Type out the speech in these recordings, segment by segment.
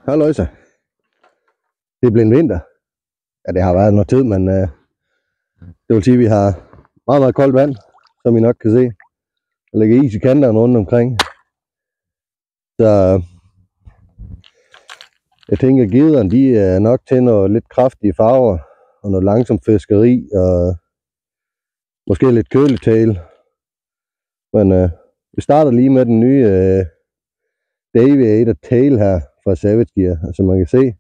Halløjsa. Det er blevet vinter. Ja, det har været noget tid, men det vil sige, at vi har meget, meget koldt vand, som I nok kan se. Der ligger is i kanterne rundt omkring. Så jeg tænker, at gederne, de er nok til noget lidt kraftige farver, og noget langsomt fiskeri, og måske lidt køletale. Men vi starter lige med den nye Deviator Tail her fra Savage Gear. Altså man kan se,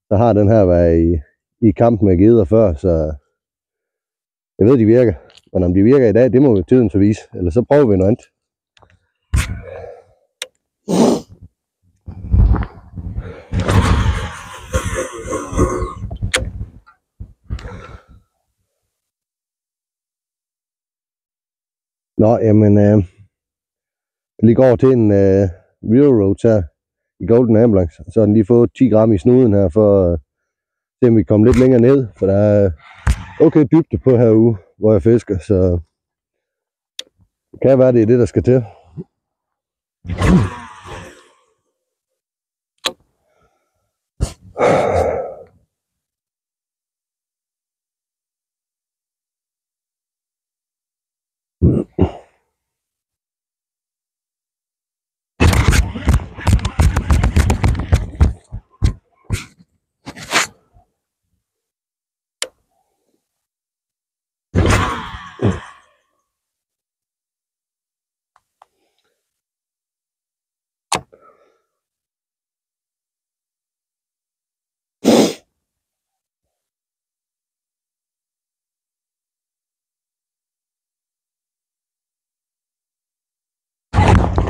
så har den her været i kamp med geder før, så jeg ved, de virker. Men om de virker i dag, det må tiden så vise. Eller så prøver vi noget andet. Nå, jamen, jeg lige går over til en Railroad her i Golden Ambulance. Så har den lige fået 10 gram i snuden her, for at se, om vi kommer lidt længere ned. For der er okay dybde på herude, hvor jeg fisker, så det kan være, det er det, der skal til.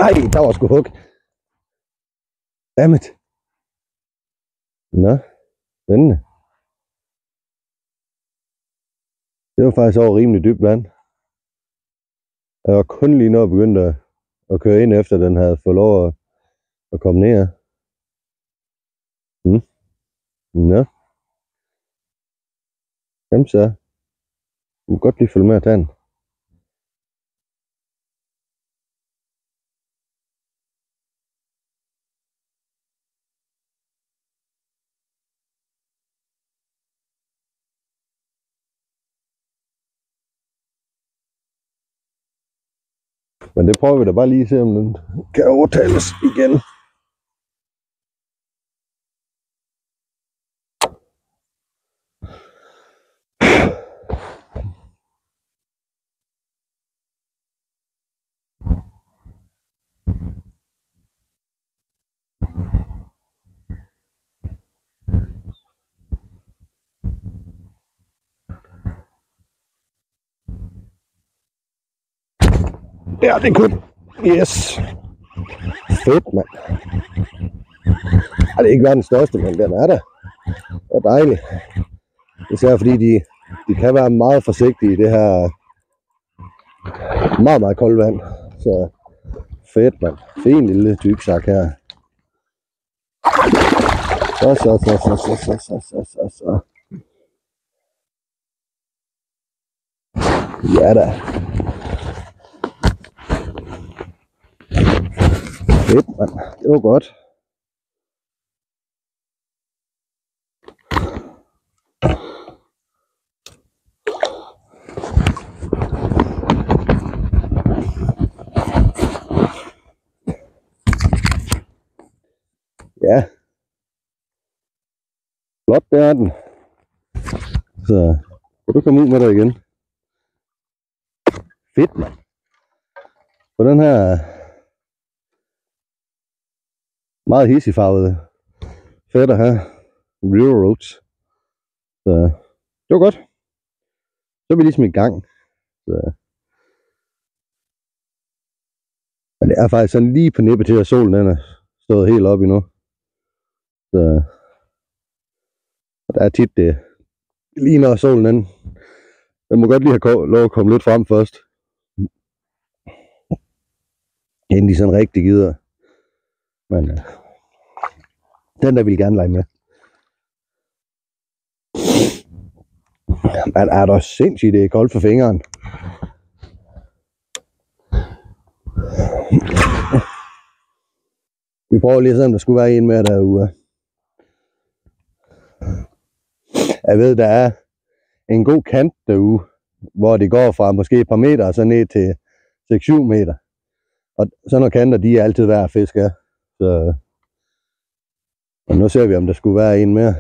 Nej, der var sgu hug. Dammit. Nå, spændende. Det var faktisk over rimelig dybt vand. Jeg var kun lige når begyndt at køre ind, efter den havde fået lov at komme ned. Nå. Jamen så. Du kan godt lige følge med at tage den. Men det prøver vi da bare lige at se, om den kan overtales igen. Ja, det kunne. Yes. Fedt, mand. Det er ikke verdens største, men den er der. Det er dejligt. Især fordi de kan være meget forsigtige i det her meget, meget koldt vand. Så fedt, mand. Fin lille dybsak her. Så. Ja da. Fedt, mand. Det var godt. Ja. Flot, der er den. Så kan du komme ud med dig igen. Fedt, mand. På den her meget hissigfarvede fætter her, Railroads. Så det var godt. Så er vi ligesom i gang. Så. Men det er faktisk sådan lige på nippet til, at solen den er stået helt op endnu. Så og der er tit det lige når solen den må godt lige have lov at komme lidt frem først. Inden de sådan rigtig gider. Men den der vil gerne lege med. Men er der sindssygt, det er koldt for fingeren. Vi prøver lige at se, om der skulle være en mere derude. Jeg ved, der er en god kant derude, hvor det går fra måske et par meter og så ned til 6-7 meter. Og sådan nogle kanter, de er altid værd at fiske af. Så og nu ser vi, om der skulle være en mere.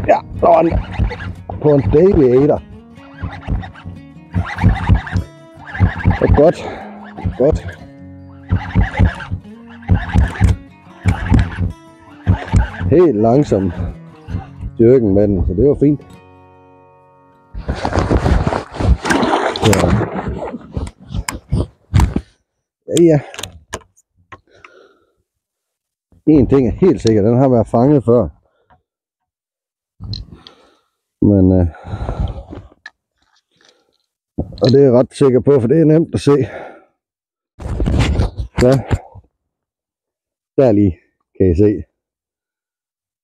Ja, sådan. På en Deviator. Det er godt. Godt. Helt langsomt dyrken med den, så det var fint. Så. Ja. En ting er helt sikkert, den har været fanget før. Men og det er jeg ret sikker på, for det er nemt at se. Så der lige kan I se.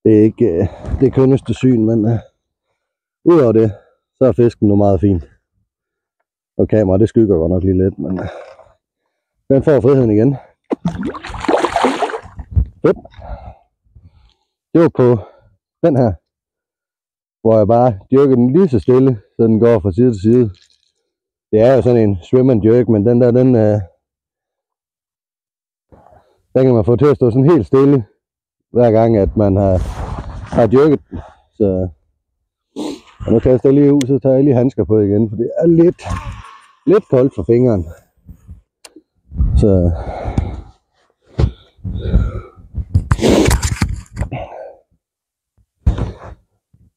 Det er ikke det kønneste syn, men udover det, så er fisken nu meget fin. Og kameraet, det skygger godt nok lige lidt, men den får friheden igen. Yep. Det var på den her, hvor jeg bare dyrker den lige så stille, så den går fra side til side. Det er jo sådan en swim and jerk, men den der, den kan man få til at stå sådan helt stille, hver gang at man har dyrket den. Så og nu kaster jeg lige ud, så tager jeg lige handsker på igen, for det er lidt koldt for fingeren. Så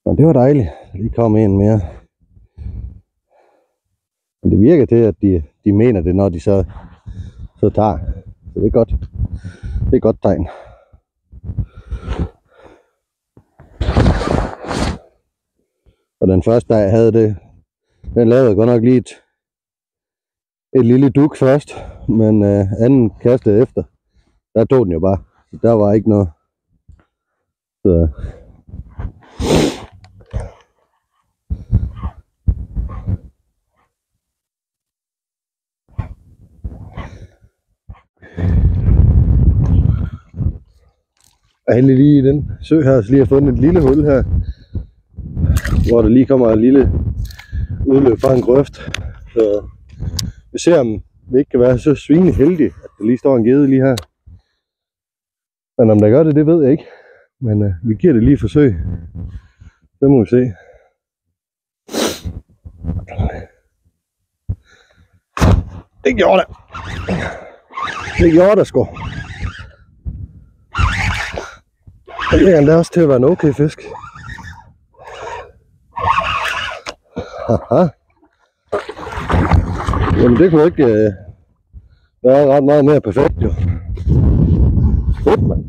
og det var dejligt, at lige kom en mere. Men det virker til, at de mener det, når de så tager. Så det er godt. Det er et godt tegn. Og den første, jeg havde det, den lavede godt nok lige et lille duk først, men anden kastede efter. Der tog den jo bare. Så der var ikke noget. Så jeg er heldig lige i den sø her, så lige har fundet et lille hul her, hvor der lige kommer et lille udløb fra en grøft. Så vi ser, om det ikke kan være så svingende heldigt, at der lige står en gede lige her. Men om der gør det, det ved jeg ikke. Men vi giver det lige et forsøg. Det må vi se. Det gjorde det. Det gjorde det sgu. Det ligger endda også til at være en okay fisk. Haha. Jamen det kunne ikke være ret meget mere perfekt jo. Fedt, mand.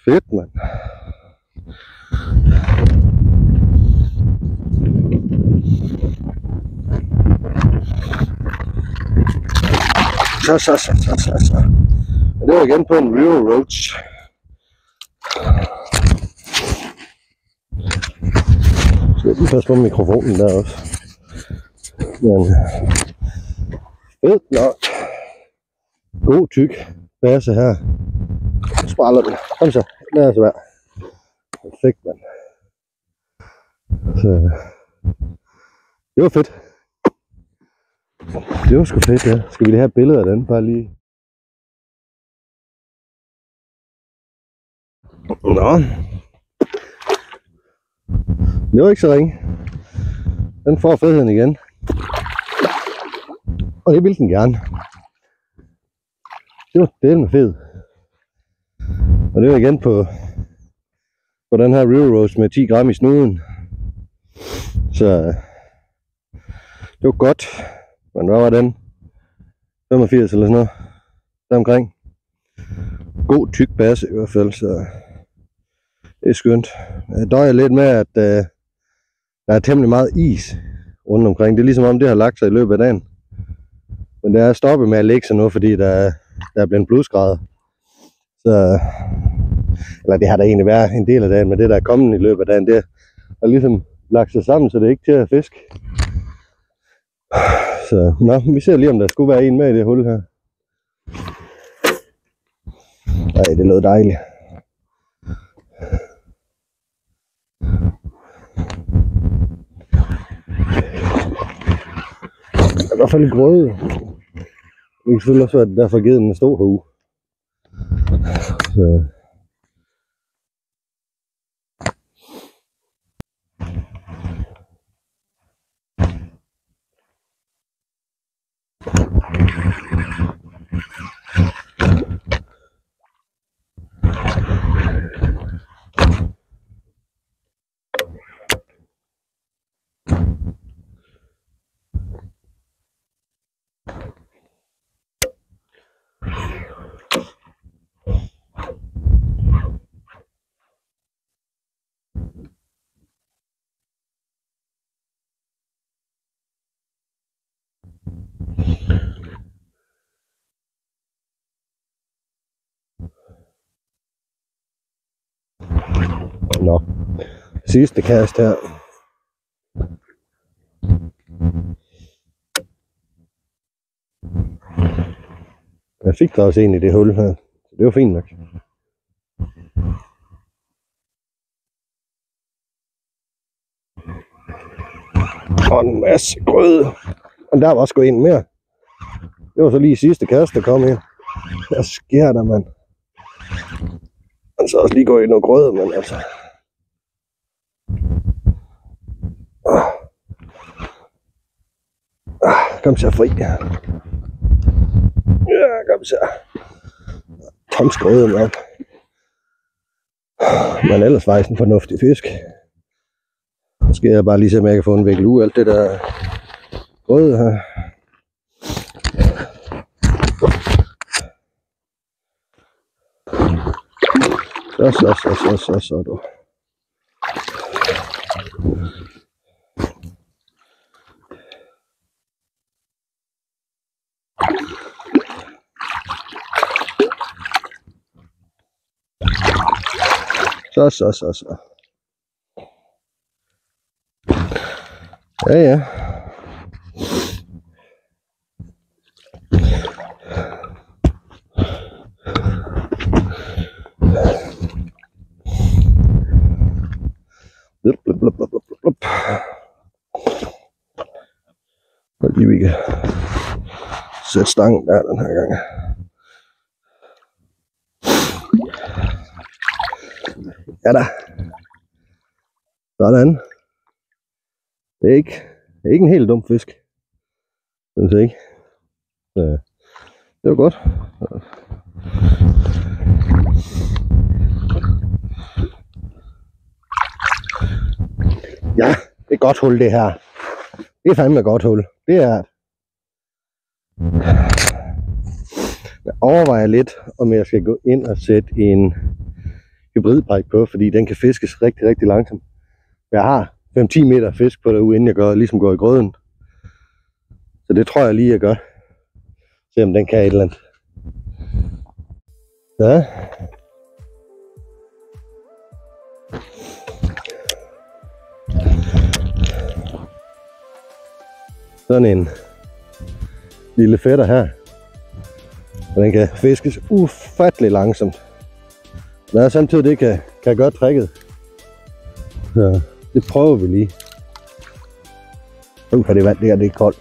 Fedt, mand. Så. Og det var igen på en Real Roach. Så jeg lige passe på mikrofonen der også. Men fedt nok. God tyk basse her. Spræller den. Kom så, lad os være. Perfekt, mand. Så det var fedt. Det var sgu fedt, ja. Skal vi lige have et billede af den? Bare lige. Nå. Det var ikke så ringe. Den får fedheden igen. Og det ville den gerne. Det var delt med fed. Og det var igen på den her River Rose med 10 gram i snuden. Så det var godt. Men hvad var den? 85 eller sådan noget. Deromkring. God tyk basse i hvert fald, så det er skønt. Jeg døjer lidt med, at der er temmelig meget is rundt omkring. Det er ligesom om det har lagt sig i løbet af dagen. Men det er stoppet med at lægge sig nu, fordi der er blevet blodsgrader. Så, eller det har der egentlig været en del af dagen, men det der er kommet i løbet af dagen, det har ligesom lagt sig sammen, så det er ikke til at fiske. Så nå, vi ser lige om der skulle være en med i det hul her. Nej, det lød dejligt. Der er i hvert fald en grøde. Det kan selvfølgelig også være, at derfor givet den stor herude. Så. Nå, sidste kast her. Jeg fik der også en i det hul her, så det var fint nok. Og en masse grøde. Og der var sgu en mere. Det var så lige sidste kast, der kom ind. Hvad sker der, mand? Han så også lige gå i noget grøde, men altså. Kom så fri. Ja, kom så. Toms grøde, mand. Men ellers faktisk en fornuftig fisk. Nu skal jeg bare lige se, om jeg kan få en vikkel ud alt det der grøde her. Så du. Så. Ja. Blub. Og lige vi kan sætte stangen der den her gang. Ja da. Sådan. Det er ikke en helt dum fisk. Synes jeg ikke. Så, det var godt. Ja, det er et godt hul det her. Det er fandme et godt hul. Det er. Jeg overvejer lidt, om jeg skal gå ind og sætte en hybridpike på, fordi den kan fiskes rigtig, rigtig langsomt. Jeg har 5-10 meter fisk på derude, inden jeg ligesom går i grøden. Så det tror jeg lige, jeg gør. Se om den kan et eller andet. Ja. Sådan en lille fætter her. Og den kan fiskes ufattelig langsomt. Men samtidig det kan gøre tricket. Så Det prøver vi lige. Nu kan det vand der, det er koldt.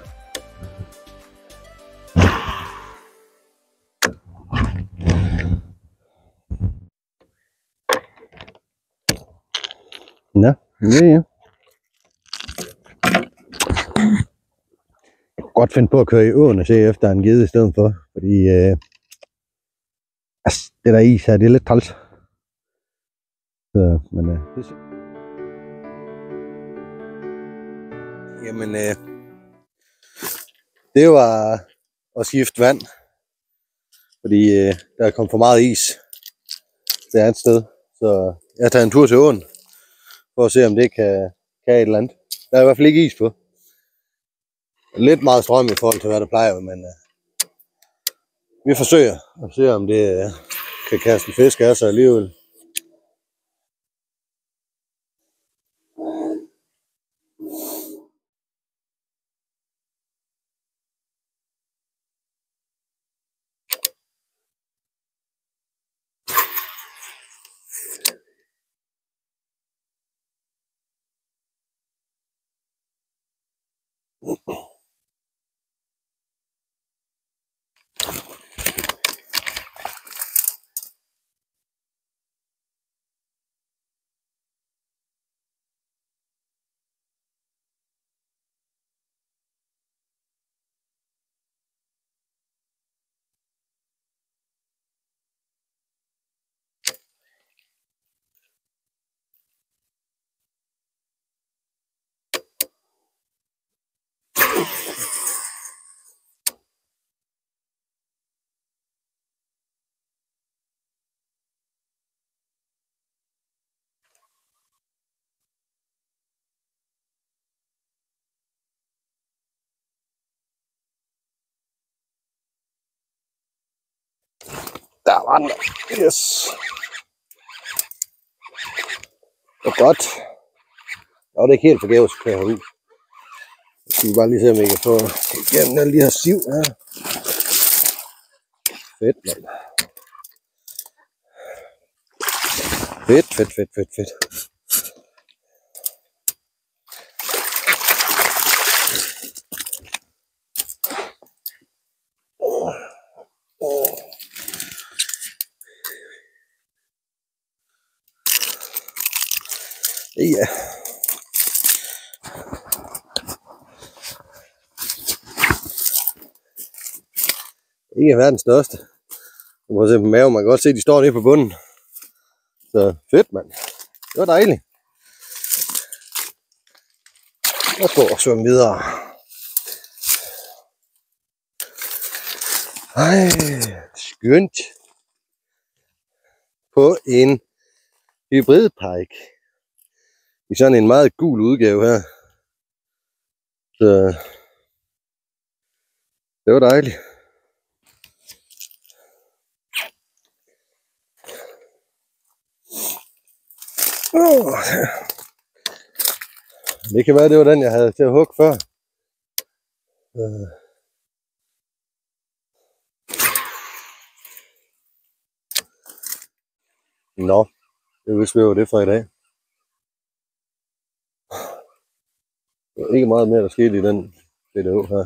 Ja, ja. Jeg kan godt finde på at køre i åen og se efter en gede i stedet for, fordi altså, det der is her, det er lidt træls. Så, men det jamen, det var at skifte vand, fordi der er kommet for meget is det andet sted. Så jeg tager en tur til åen for at se, om det kan et eller andet. Der er i hvert fald ikke is på. Lidt meget strøm i forhold til, hvad der plejer, men vi forsøger at se, om det kan kaste en fisk af sig alligevel. Der var den. Yes. Det var godt. Og det er ikke helt forgæves at køre herud. Jeg skal bare lige se, om jeg kan få igennem alle de her siv her. Fedt, mand. Fedt. Ja. Ikke verdens største. Du må se på maven, man kan godt se, at de står nede på bunden. Så fedt, mand. Det var dejligt. Jeg går og svømme videre. Ej, skønt. På en hybridpike. I sådan en meget gul udgave her. Så det var dejligt. Det kan være, det var den, jeg havde til at hugge før. Nå, det vil vi det for i dag. Der er ikke meget mere, der skete i den video her.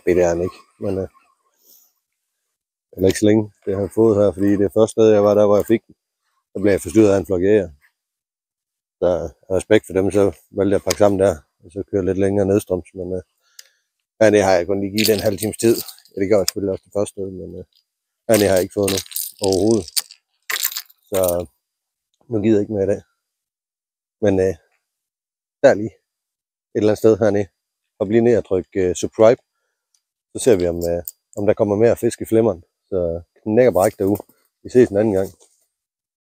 Det er den ikke, men eller ikke så længe det har jeg fået her, fordi det første sted, jeg var der, hvor jeg fik den, der blev jeg forstyrret af en flok jæger. Der er respekt for dem, så valgte jeg at pakke sammen der, og så køre lidt længere nedstrøms, men det har jeg kun lige givet en halv times tid. Ja, det gør jeg selvfølgelig også det første sted, men det har jeg ikke fået nu overhovedet. Så nu gider jeg ikke mere i dag. Men der er lige et eller andet sted hernede, og bliv ned og tryk subscribe, så ser vi om der kommer mere fisk i flimmeren. Så knækker bræk derude. Vi ses en anden gang.